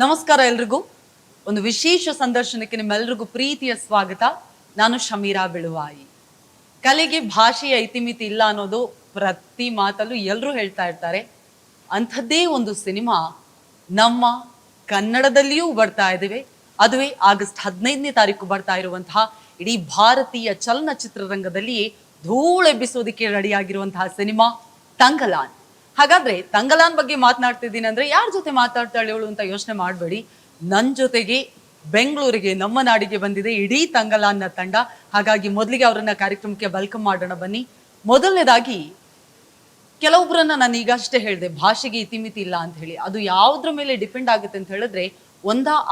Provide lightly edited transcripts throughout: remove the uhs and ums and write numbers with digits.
ನಮಸ್ಕಾರ ಎಲ್ರಿಗೂ. ಒಂದು ವಿಶೇಷ ಸಂದರ್ಶನಕ್ಕೆ ನಿಮ್ಮೆಲ್ಲರಿಗೂ ಪ್ರೀತಿಯ ಸ್ವಾಗತ. ನಾನು ಶಮೀರಾ ಬಿಳುವಾಯಿ. ಕಲೆಗೆ ಭಾಷೆಯ ಇತಿಮಿತಿ ಇಲ್ಲ ಅನ್ನೋದು ಪ್ರತಿ ಮಾತಲ್ಲೂ ಎಲ್ಲರೂ ಹೇಳ್ತಾ ಇರ್ತಾರೆ. ಅಂಥದ್ದೇ ಒಂದು ಸಿನಿಮಾ ನಮ್ಮ ಕನ್ನಡದಲ್ಲಿಯೂ ಬರ್ತಾ ಇದ್ದೇವೆ. ಅದುವೇ ಆಗಸ್ಟ್ 15ನೇ ತಾರೀಕು ಬರ್ತಾ ಇರುವಂತಹ ಇಡೀ ಭಾರತೀಯ ಚಲನಚಿತ್ರರಂಗದಲ್ಲಿ ಧೂಳೆಬ್ಬಿಸೋದಕ್ಕೆ ರೆಡಿಯಾಗಿರುವಂತಹ ಸಿನಿಮಾ ತಂಗಲಾನ್. ಹಾಗಾದ್ರೆ ತಂಗಲಾನ್ ಬಗ್ಗೆ ಮಾತನಾಡ್ತಿದ್ದೀನಿ ಅಂದ್ರೆ ಯಾರ ಜೊತೆ ಮಾತಾಡ್ತಾಳೆ ಇವಳು ಅಂತ ಯೋಚನೆ ಮಾಡಬೇಡಿ. ನನ್ನ ಜೊತೆಗೆ ಬೆಂಗಳೂರಿಗೆ, ನಮ್ಮ ನಾಡಿಗೆ ಬಂದಿದೆ ಇಡೀ ತಂಗಲಾನ್ನ ತಂಡ. ಹಾಗಾಗಿ ಮೊದಲಿಗೆ ಅವರನ್ನ ಕಾರ್ಯಕ್ರಮಕ್ಕೆ ವೆಲ್ಕಮ್ ಮಾಡೋಣ ಬನ್ನಿ. ಮೊದಲನೇದಾಗಿ ಕೆಲವೊಬ್ಬರನ್ನ ನಾನು ಈಗಷ್ಟೇ ಹೇಳಿದೆ, ಭಾಷೆಗೆ ಇತಿಮಿತಿ ಇಲ್ಲ ಅಂತ ಹೇಳಿ. ಅದು ಯಾವುದ್ರ ಮೇಲೆ ಡಿಪೆಂಡ್ ಆಗುತ್ತೆ ಅಂತ ಹೇಳಿದ್ರೆ,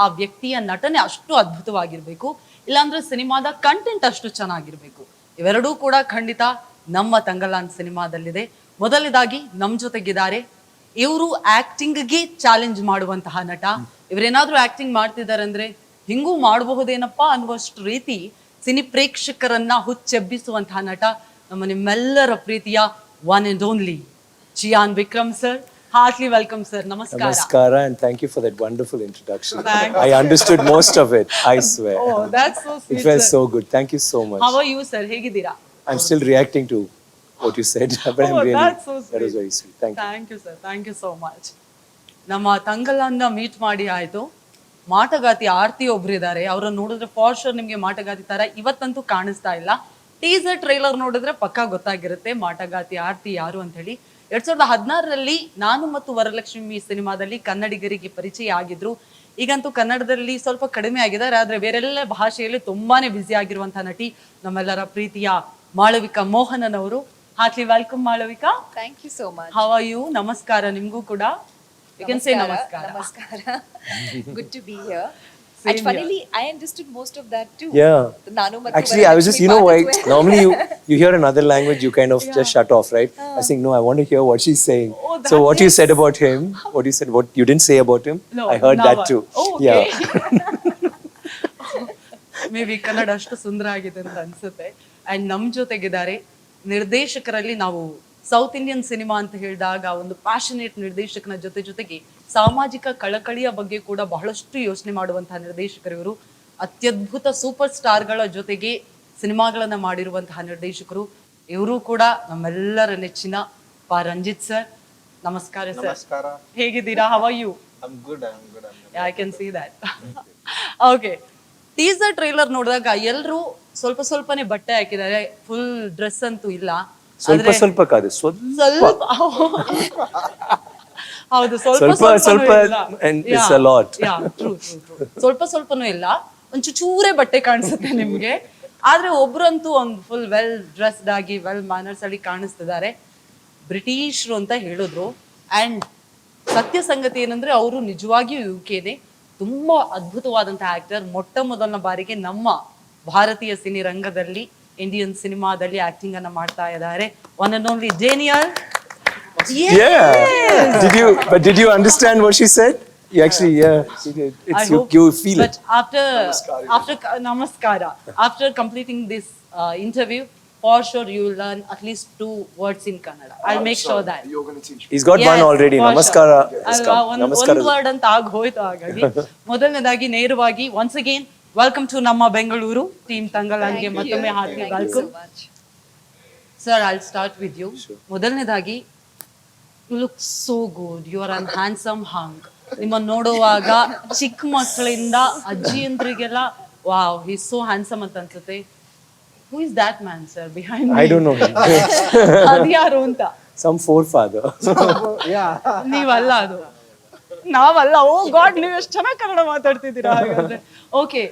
ಆ ವ್ಯಕ್ತಿಯ ನಟನೆ ಅಷ್ಟು ಅದ್ಭುತವಾಗಿರ್ಬೇಕು, ಇಲ್ಲಾಂದ್ರೆ ಸಿನಿಮಾದ ಕಂಟೆಂಟ್ ಅಷ್ಟು ಚೆನ್ನಾಗಿರ್ಬೇಕು. ಇವೆರಡೂ ಕೂಡ ಖಂಡಿತ ನಮ್ಮ ತಂಗಲಾನ್ ಸಿನಿಮಾದಲ್ಲಿದೆ. ಮೊದಲನೇದಾಗಿ ನಮ್ಮ ಜೊತೆಗಿದ್ದಾರೆ, ಇವರು ಆಕ್ಟಿಂಗ್ಗೆ ಚಾಲೆಂಜ್ ಮಾಡುವಂತಹ ನಟ. ಇವರೇನಾದ್ರೂ ಆಕ್ಟಿಂಗ್ ಮಾಡ್ತಿದ್ದಾರೆ ಅಂದ್ರೆ ಹಿಂಗೂ ಮಾಡಬಹುದೇನಪ್ಪ ಅನ್ನುವಷ್ಟು ರೀತಿ ಸಿನಿ ಪ್ರೇಕ್ಷಕರನ್ನ ಹುಚ್ಚೆಬ್ಬಿಸುವಂತಹ ನಟ, ನಿಮ್ಮೆಲ್ಲರ ಪ್ರೀತಿಯ one and only ಚಿಯಾನ್ Vikram sir. Heartily welcome, sir. Namaskara. Namaskara, and thank you for that wonderful introduction. I understood most of it, I swear. Oh, that's so sweet. It was sir. so good. Thank you so much. How are you, sir? Hegidira? I'm still reacting to what you said, but I'm really, that's so sweet. that was very sweet. Thank you. Thank you, sir. Thank you so much. ನಮ್ಮ ತಂಗಲಾನ್ನ meet ಮಾಡಿ ಆಯ್ತು. ಮಾಟಗಾತಿ ಆರ್ತಿ ಒಬ್ರಿದ್ದಾರೆ, ಅವ್ರನ್ನ ನೋಡಿದ್ರೆ for sure ನಿಮ್ಗೆ ಮಾಟಗಾತಿ ತರ ಇವತ್ತಂತೂ ಕಾಣಿಸ್ತಾ ಇಲ್ಲ. Teaser trailer ನೋಡಿದ್ರೆ ಪಕ್ಕಾ ಗೊತ್ತಾಗಿರುತ್ತೆ ಮಾಟಗಾತಿ ಆರ್ತಿ ಯಾರು ಅಂತ ಹೇಳಿ. 2016ರಲ್ಲಿ ನಾನು ಮತ್ತು ವರಲಕ್ಷ್ಮಿ ಸಿನಿಮಾದಲ್ಲಿ ಕನ್ನಡಿಗರಿಗೆ ಪರಿಚಯ ಆಗಿದ್ರು. ಈಗಂತೂ ಕನ್ನಡದಲ್ಲಿ ಸ್ವಲ್ಪ ಕಡಿಮೆ ಆಗಿದ್ದಾರೆ, ಆದ್ರೆ ಬೇರೆಲ್ಲ ಭಾಷೆಯಲ್ಲಿ ತುಂಬಾನೇ ಬ್ಯುಸಿ ಆಗಿರುವಂತಹ ನಟಿ ನಮ್ಮೆಲ್ಲರ ಪ್ರೀತಿಯ ಮಾಳವಿಕಾ ಮೋಹನನ್ ಅವರು. Heartly welcome Malavika. Thank you so much. How are you? ನಮಸ್ಕಾರ ನಿಮ್ಗೂ ಕೂಡ. You can say namaskara. Namaskara. Good to be here. And funnily, I understood most of that too. Yeah. Nanu Mattu Actually, I was just, why normally you hear another language, you kind of just shut off, right? I was saying, no, I want to hear what she's saying. Oh, so what you said about him, what you didn't say about him, No, I heard that too. Oh, okay. Yeah. Maybe Kannada ಅಷ್ಟು ಸುಂದರ ಆಗಿದೆ ಅಂತ ಅನ್ಸುತ್ತೆ. And ನಮ್ ಜೊತೆಗಿದ್ದಾರೆ ನಿರ್ದೇಶಕರಲ್ಲಿ, ನಾವು south Indian cinema ಅಂತ ಹೇಳಿದಾಗ ಒಂದು ಪ್ಯಾಷನೇಟ್ ನಿರ್ದೇಶಕನ ಜೊತೆಗೆ ಸಾಮಾಜಿಕ ಕಳಕಳಿಯ ಬಗ್ಗೆ ಕೂಡ ಬಹಳಷ್ಟು ಯೋಚನೆ ಮಾಡುವಂತಹ ನಿರ್ದೇಶಕರು ಇವರು. ಅತ್ಯದ್ಭುತ ಸೂಪರ್ ಸ್ಟಾರ್ಗಳ ಜೊತೆಗೆ ಸಿನಿಮಾಗಳನ್ನ ಮಾಡಿರುವಂತಹ ನಿರ್ದೇಶಕರು ಇವರು ಕೂಡ. ನಮ್ಮೆಲ್ಲರ ನೆಚ್ಚಿನ ರಂಜಿತ್ ಸರ್. ನಮಸ್ಕಾರ ಸರ್, ಹೇಗಿದ್ದೀರಾ? How are you? I can see that. Okay, teaser trailer ನೋಡಿದಾಗ ಎಲ್ಲರೂ ಸ್ವಲ್ಪನೇ ಬಟ್ಟೆ ಹಾಕಿದ್ದಾರೆ, ಫುಲ್ ಡ್ರೆಸ್ ಅಂತೂ ಇಲ್ಲ. ಸ್ವಲ್ಪ ಕಾದು ಸ್ವಲ್ಪ ಹೌದು, ಸ್ವಲ್ಪನೂ ಇಲ್ಲ, ಒಂದ್ ಚೂರೇ ಬಟ್ಟೆ ಕಾಣಿಸುತ್ತೆ ನಿಮ್ಗೆ. ಆದ್ರೆ ಒಬ್ರಂತೂ ಒಂದು ಫುಲ್ ವೆಲ್ ಡ್ರೆಸ್ಡ್ ಆಗಿ ವೆಲ್ ಮ್ಯಾನರ್ಸ್ ಅಲ್ಲಿ ಕಾಣಿಸ್ತಿದ್ದಾರೆ. ಬ್ರಿಟಿಷರು ಅಂತ ಹೇಳಿದ್ರು. ಅಂಡ್ ಸತ್ಯ ಸಂಗತಿ ಏನಂದ್ರೆ ಅವರು ನಿಜವಾಗಿಯೂ ಯುಕೆನೆ ತುಂಬಾ ಅದ್ಭುತವಾದಂತಹ ಆಕ್ಟರ್. ಮೊಟ್ಟ ಮೊದಲನ ಬಾರಿಗೆ ನಮ್ಮ ಭಾರತೀಯ ಸಿನಿ ರಂಗದಲ್ಲಿ, ಇಂಡಿಯನ್ ಸಿನಿಮಾದಲ್ಲಿ ಆಕ್ಟಿಂಗ್ ಅನ್ನ ಮಾಡ್ತಾ ಇದ್ದಾರೆ. One and only Daniel. Yeah. Did you understand what she said? You actually, it's you feel but it. After namaskara, after completing this interview, for sure you will learn at least 2 words in Kannada. I'll make sure that. You're going to teach me. He's got one already. for Namaskara. sure. One word ಅಂತ ಹೋಯ್ತು. ಹಾಗಾಗಿ ಮೊದಲನೇದಾಗಿ ನೇರವಾಗಿ once again welcome to ನಮ್ಮ Bengaluru team ತಂಗಲಾನ್ಗೆ ಮತ್ತೊಮ್ಮೆ heartly welcome. Sir, I'll start with you. ಮೊದಲನೇದಾಗಿ you look so good. You are an handsome hunk. ನಿಮ್ಮ ನೋಡುವಾಗ ಚಿಕ್ಕ ಮಕ್ಕಳಿಂದ ಅಜ್ಜಿಯಂದ್ರಿಗೆಲ್ಲ wow, he is so handsome ಅಂತ ಅನ್ಸುತ್ತೆ. Who is that man, sir, behind me? I don't know. ಅದು ಯಾರು ಅಂತ? Some forefather. ನೀವಲ್ಲ, ಅದು ನಾವಲ್ಲ. ಓ ಗಾಡ್, ನೀವು ಎಷ್ಟು ಚೆನ್ನಾಗಿ ಕನ್ನಡ ಮಾತಾಡ್ತಿದ್ದೀರಾ ಹಾಗಾದ್ರೆ. ಓಕೆ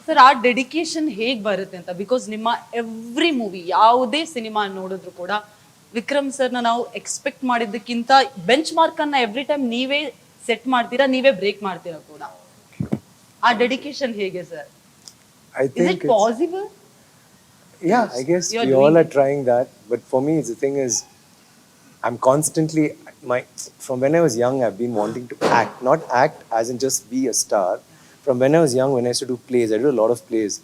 ಸರ್, ಆ ಡೆಡಿಕೇಶನ್ ಹೇಗ್ ಬರುತ್ತೆ ಅಂತ? ಬಿಕಾಸ್ ನಿಮ್ಮ ಎವ್ರಿ ಮೂವಿ, ಯಾವುದೇ ಸಿನಿಮಾ ನೋಡಿದ್ರು ಕೂಡ ವಿಕ್ರಮ್ ಸರ್ನ ನಾವು ಎಕ್ಸ್ಪೆಕ್ಟ್ ಮಾಡಿದ್ದಕ್ಕಿಂತ ಬೆಂಚ್ ಮಾರ್ಕ್ ಅನ್ನ ಎವ್ರಿ ಟೈಮ್ ನೀವೇ ಸೆಟ್ ಮಾಡ್ತೀರಾ, ನೀವೇ ಬ್ರೇಕ್ ಮಾಡ್ತೀರಾ ಕೂಡ. ಆ ಡೆಡಿಕೇಶನ್ ಹೇಗೆ sir? I think Is it possible? Yeah, I guess we all are trying that. But for me, the thing is, I'm constantly, from when I was young, I've been wanting to act. Not act as in just be a star. From when I was young, when I used to do plays, I did a lot of plays.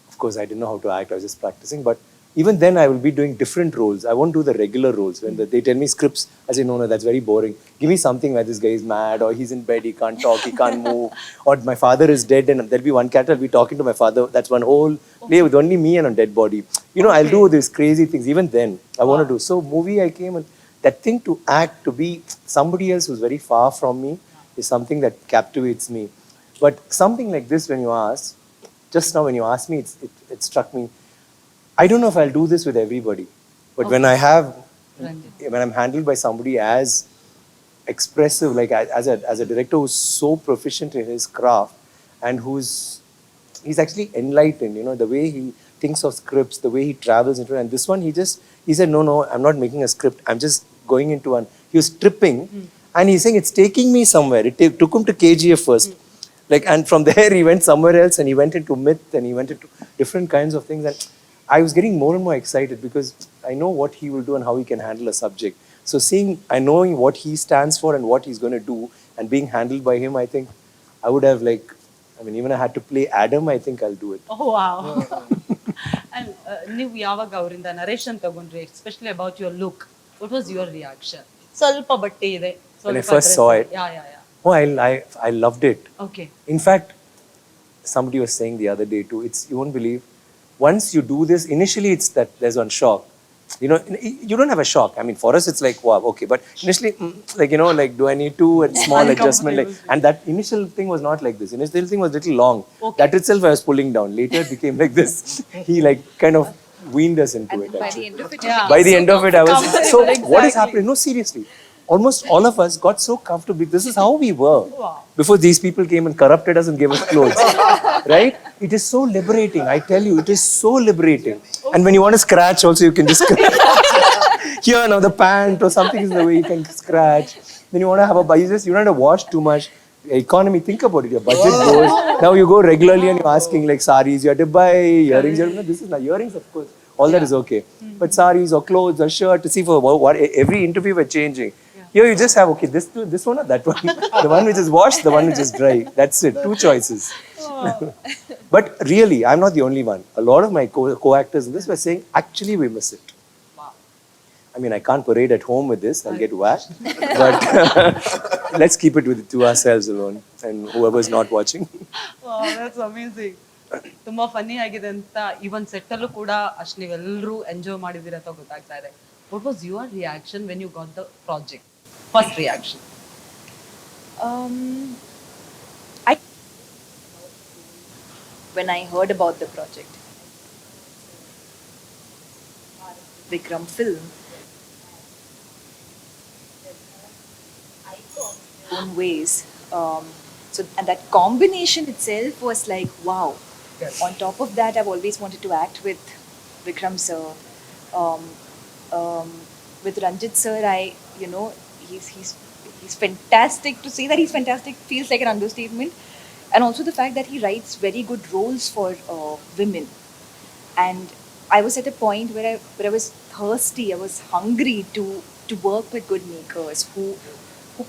Of course, I didn't know how to act, I was just practicing. But even then I will be doing different roles. I won't do the regular roles. When they tell me scripts, I say, no, that's very boring. Give me something where this guy is mad, or he's in bed, he can't talk, he can't move, or my father is dead and there'll be one character, I'll be talking to my father. That's one whole play with only me and a dead body. I'll do these crazy things. Even then, I want to do. So movie I came, and that thing to act, to be somebody else who's very far from me, is something that captivates me. But something like this, when you ask, just now when you asked me, it struck me. I don't know if I'll do this with everybody, but when I'm handled by somebody as expressive, like as a director who's so proficient in his craft, and he's actually enlightened, the way he thinks of scripts, the way he travels into it. And this one, he said, no, I'm not making a script. I'm just going into one. He was tripping, and he's saying it's taking me somewhere. It took him to KGF first. And from there he went somewhere else, and he went into myth, and he went into different kinds of things. And I was getting more and more excited because I know what he will do and how he can handle a subject. So knowing what he stands for and what he's going to do, and being handled by him, I think I would have even I had to play Adam, I think I'll do it. Oh, wow. And ನೀವು ಯಾವಾಗ ಅವರಿಂದ narration ತಗೊಂಡ್ರಿ, especially about your look, what was your reaction? ಸ್ವಲ್ಪ ಬಟ್ಟೆ ಇದೆ. When I first saw it, oh, I loved it. Okay. In fact, somebody was saying the other day too, you won't believe, once you do this, initially it's that there's one shock. You don't have a shock. I mean, for us it's like, wow, okay. But initially, do I need to, a small adjustment, and that initial thing was not like this. Initial thing was a little long. Okay. That itself I was pulling down. Later it became like this. He kind of weaned us into it. By the end of it, by the end of it, I was so. Exactly. What is happening? No, seriously. Almost all of us got so comfortable. This is how we were before these people came and corrupted us and gave us clothes. Right? It is so liberating. I tell you, it is so liberating. And when you want to scratch also, you can just here now the pant or something is the way you can scratch. Then you want to have you don't have to wash too much. Economy, think about it. Your budget goes. Now you go regularly and you're asking like saris, you have to buy earrings. No, this is not earrings, of course. All that is okay. But saris or clothes or shirt, to see for what every interview we're changing. Here you just have, okay, this one or that one. The one which is washed, the one which is dry. That's it. 2 choices. But really, I'm not the only one. A lot of my co-actors in this were saying, actually, we miss it. Wow. I mean, I can't parade at home with this. I'll get whacked. But let's keep it to ourselves alone and whoever's not watching. Wow, that's amazing. ತುಂಬಾ funny ಆಗಿದೆ ಅಂತ ಇವನ್ set ಅಲ್ಲೂ ಕೂಡ ಅಷ್ಟು ನೀವೆಲ್ಲರೂ enjoy ಮಾಡಿದಿರ ಅಂತ ಗೊತ್ತಾಗ್ತಾ ಇದೆ. What was your reaction when you got the project? First reaction. When I heard about the project, Vikram film, own ways. And that combination itself was like, wow. Yes. On top of that, I've always wanted to act with Vikram sir. With Ranjit sir, he's fantastic. To say that he's fantastic feels like an understatement. And also the fact that he writes very good roles for women. And I was at a point where I was thirsty, I was hungry to work with good makers who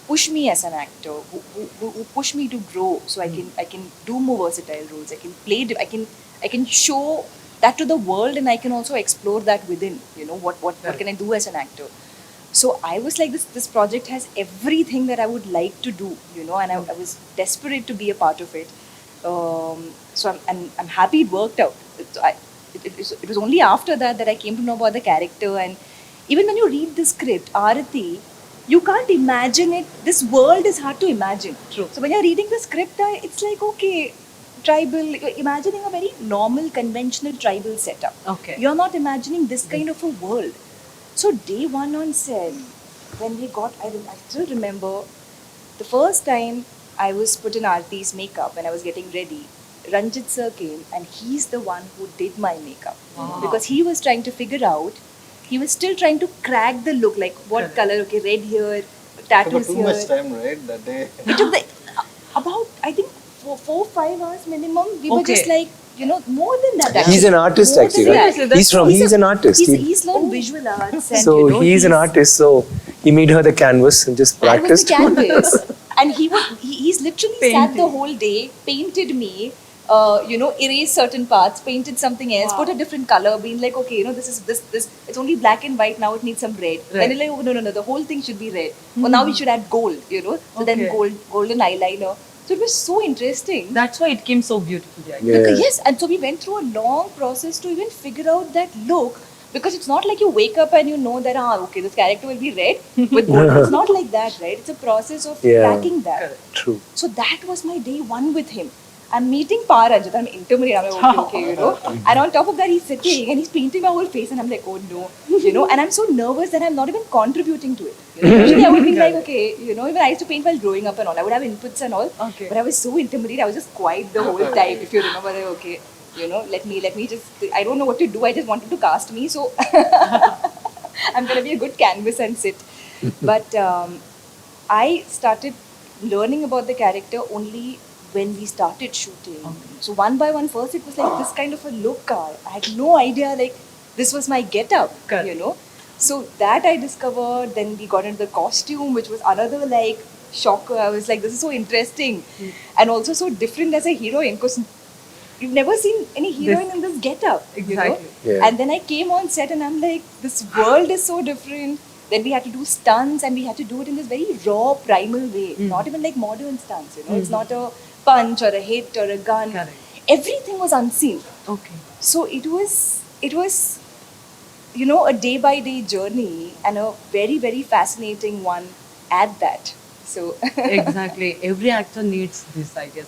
push me as an actor, who push me to grow, so I can do more versatile roles. I can play. I can show that to the world, and I can also explore that within. What can I do as an actor? So I was like, this project has everything that I would like to do, and I was desperate to be a part of it. So I'm happy it worked out. It was only after that I came to know about the character, and even when you read the script, Aarati, you can't imagine it. This world is hard to imagine. True. So when you're reading the script, it's like, okay, tribal, you're imagining a very normal, conventional tribal setup. Okay. You're not imagining this kind of a world. So day one on set, when we got, I still remember the first time I was put in Aarti's makeup when I was getting ready. Ranjit sir came and he's the one who did my makeup. Wow. Because he was trying to figure out, he was still trying to crack the look, like what color, okay, red here, tattoos too here. much time, right, that day? We took about, I think, 4-5 hours minimum. We were just like, more than that. Actually. He's an artist, More actually. than Right? that. He's an artist. He's learned visual arts. And, So he's an artist. So he made her the canvas and just I was practiced. the canvas. And he's literally sat the whole day, painted me, erased certain parts, painted something else, put a different color, being like, okay, this is this. It's only black and white now. It needs some red. Right. Then you're like, oh, no, the whole thing should be red. Well, now we should add gold. So then Okay. golden eyeliner. So it was so interesting. That's why it came so beautifully. I guess. Yeah. Because, yes, and so we went through a long process to even figure out that look. Because it's not like you wake up and you know that, okay, this character will be red with gold. It's not like that, right? It's a process of Yeah. cracking that. Correct. True. So that was my day one with him. I'm meeting Paranjit. I'm intermediate. I'm like, okay. And on top of that, he's sitting and he's painting my whole face, and I'm like, oh no, And I'm so nervous that I'm not even contributing to it. Usually, I would be like, okay, even I used to paint while growing up and all. I would have inputs and all. Okay. But I was so intimidated. I was just quiet the whole time. If you remember, like, okay, let me just. I don't know what to do. I just wanted to cast me, so I'm gonna be a good canvas and sit. But I started learning about the character only when we started shooting. So one by one, first it was like this kind of a look. I had no idea like this was my get-up, Correct. So that I discovered. Then we got into the costume, which was another like shocker. I was like, this is so interesting, and also so different as a heroine because you've never seen any heroine in this get-up. Exactly. Yeah. And then I came on set and I'm like, this world is so different. Then we had to do stunts and we had to do it in this very raw, primal way. Not even like modern stunts, It's not a punch or a hit or a gun. Correct. Everything was unseen. Okay. So it was, a day-by-day journey and a very, very fascinating one at that. So Exactly. Every actor needs this, I guess.